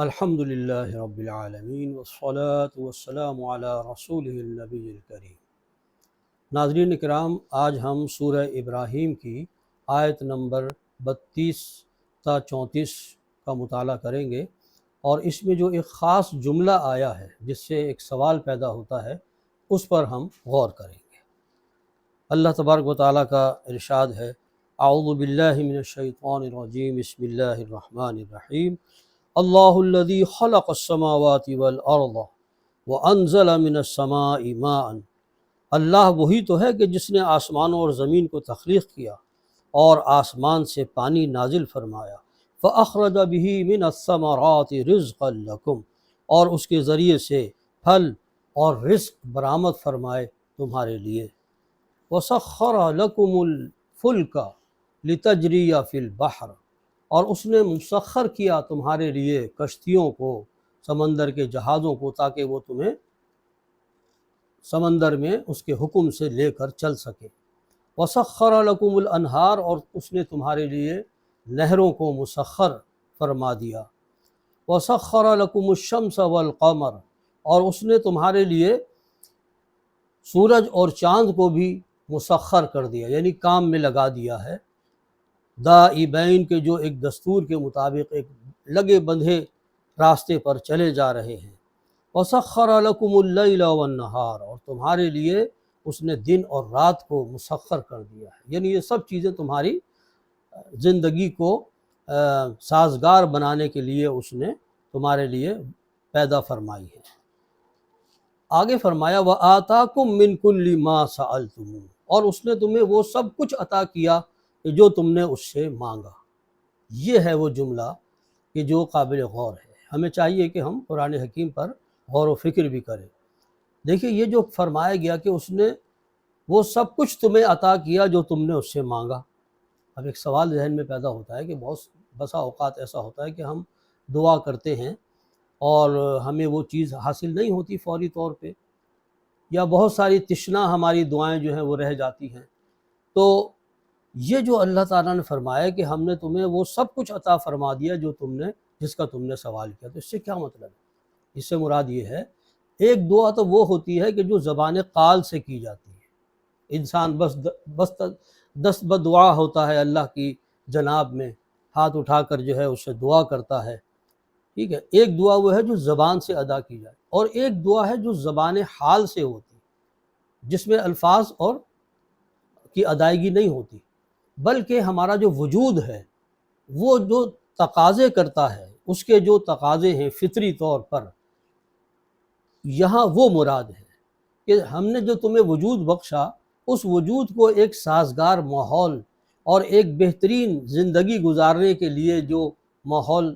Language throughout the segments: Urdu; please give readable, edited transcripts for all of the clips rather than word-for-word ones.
الحمدللہ رب العالمین والصلاة والسلام علی رسولہ النبی الکریم۔ ناظرین کرام، آج ہم سورہ ابراہیم کی آیت نمبر 32 تا 34 کا مطالعہ کریں گے، اور اس میں جو ایک خاص جملہ آیا ہے جس سے ایک سوال پیدا ہوتا ہے اس پر ہم غور کریں گے۔ اللہ تبارک و تعالیٰ کا ارشاد ہے، اعوذ باللہ من الشیطان الرجیم، بسم اللہ الرحمن الرحیم۔ اللہ الذی خلق السماوات والارض وانزل من السماء ماء۔ اللہ وہی تو ہے کہ جس نے آسمانوں اور زمین کو تخلیق کیا اور آسمان سے پانی نازل فرمایا، فاخرج به من الثمرات رزقا لکم، اور اس کے ذریعے سے پھل اور رزق برآمد فرمائے تمہارے لیے۔ وسخر لکم الفلک لتجری فی البحر، اور اس نے مسخر کیا تمہارے لیے کشتیوں کو، سمندر کے جہازوں کو، تاکہ وہ تمہیں سمندر میں اس کے حکم سے لے کر چل سکے۔ وسخر لکم الانہار، اور اس نے تمہارے لیے نہروں کو مسخر فرما دیا۔ وسخر لکم الشمس والقمر، اور اس نے تمہارے لیے سورج اور چاند کو بھی مسخر کر دیا، یعنی کام میں لگا دیا ہے، دائبین کے جو ایک دستور کے مطابق ایک لگے بندھے راستے پر چلے جا رہے ہیں۔ وسخر لکم اللیل والنہار، اور تمہارے لیے اس نے دن اور رات کو مسخر کر دیا ہے، یعنی یہ سب چیزیں تمہاری زندگی کو سازگار بنانے کے لیے اس نے تمہارے لیے پیدا فرمائی ہے۔ آگے فرمایا وآتاکم من کل ما سألتموہ، اور اس نے تمہیں وہ سب کچھ عطا کیا کہ جو تم نے اس سے مانگا۔ یہ ہے وہ جملہ کہ جو قابل غور ہے۔ ہمیں چاہیے کہ ہم قرآن حکیم پر غور و فکر بھی کریں۔ دیکھیے، یہ جو فرمایا گیا کہ اس نے وہ سب کچھ تمہیں عطا کیا جو تم نے اس سے مانگا، اب ایک سوال ذہن میں پیدا ہوتا ہے کہ بسا اوقات ایسا ہوتا ہے کہ ہم دعا کرتے ہیں اور ہمیں وہ چیز حاصل نہیں ہوتی فوری طور پہ، یا بہت ساری تشنا ہماری دعائیں جو ہیں وہ رہ جاتی ہیں۔ تو یہ جو اللہ تعالیٰ نے فرمایا کہ ہم نے تمہیں وہ سب کچھ عطا فرما دیا جس کا تم نے سوال کیا، تو اس سے کیا مطلب ہے؟ اس سے مراد یہ ہے، ایک دعا تو وہ ہوتی ہے کہ جو زبان قال سے کی جاتی ہے، انسان بس دست بدعا ہوتا ہے اللہ کی جناب میں، ہاتھ اٹھا کر جو ہے اس سے دعا کرتا ہے، ٹھیک ہے۔ ایک دعا وہ ہے جو زبان سے ادا کی جائے، اور ایک دعا ہے جو زبان حال سے ہوتی، جس میں الفاظ اور کی ادائیگی نہیں ہوتی، بلکہ ہمارا جو وجود ہے وہ جو تقاضے کرتا ہے، اس کے جو تقاضے ہیں فطری طور پر، یہاں وہ مراد ہے کہ ہم نے جو تمہیں وجود بخشا، اس وجود کو ایک سازگار ماحول اور ایک بہترین زندگی گزارنے کے لیے جو ماحول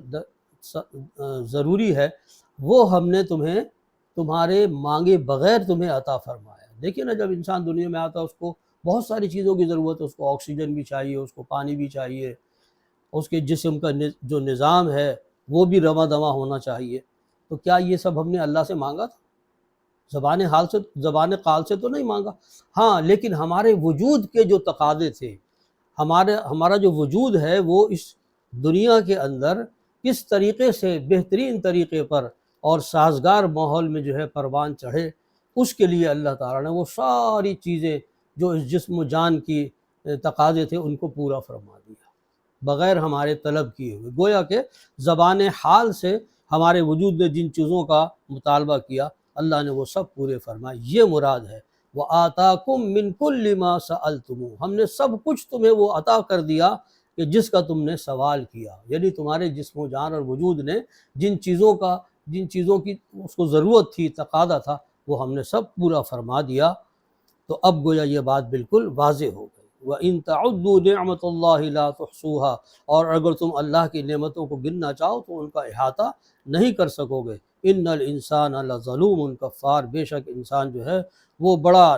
ضروری ہے، وہ ہم نے تمہارے مانگے بغیر تمہیں عطا فرمایا۔ دیکھیے نا، جب انسان دنیا میں آتا ہے اس کو بہت ساری چیزوں کی ضرورت ہے، اس کو آکسیجن بھی چاہیے، اس کو پانی بھی چاہیے، اس کے جسم کا جو نظام ہے وہ بھی رواں دواں ہونا چاہیے۔ تو کیا یہ سب ہم نے اللہ سے مانگا تھا؟ زبان قال سے تو نہیں مانگا، ہاں، لیکن ہمارے وجود کے جو تقاضے تھے، ہمارا جو وجود ہے وہ اس دنیا کے اندر کس طریقے سے بہترین طریقے پر اور سازگار ماحول میں جو ہے پروان چڑھے، اس کے لیے اللہ تعالیٰ نے وہ ساری چیزیں جو اس جسم و جان کی تقاضے تھے ان کو پورا فرما دیا بغیر ہمارے طلب کیے ہوئے۔ گویا کہ زبان حال سے ہمارے وجود نے جن چیزوں کا مطالبہ کیا، اللہ نے وہ سب پورے فرمائے۔ یہ مراد ہے وَآتَاكُم مِّن كُلِّ مَا سَأَلْتُمُوهُ، ہم نے سب کچھ تمہیں وہ عطا کر دیا کہ جس کا تم نے سوال کیا، یعنی تمہارے جسم و جان اور وجود نے جن چیزوں کی اس کو ضرورت تھی، تقاضا تھا، وہ ہم نے سب پورا فرما دیا۔ تو اب گویا یہ بات بالکل واضح ہو گئی۔ وَإِن تَعُدُّوا نِعْمَةَ اللَّهِ لَا تُحْصُوهَا، اور اگر تم اللہ کی نعمتوں کو گننا چاہو تو ان کا احاطہ نہیں کر سکو گے۔ إِنَّ الْإِنسَانَ لَظَلُومٌ كَفَّارٌ، بے شک انسان جو ہے وہ بڑا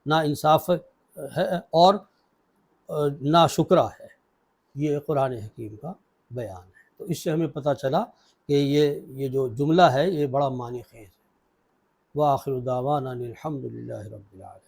ناانصاف ہے اور ناشکرا ہے۔ یہ قرآن حکیم کا بیان ہے۔ تو اس سے ہمیں پتہ چلا کہ یہ جو جملہ ہے یہ بڑا معنی خیز ہے۔ وآخر دعوانا الحمد للہ رب العالمین۔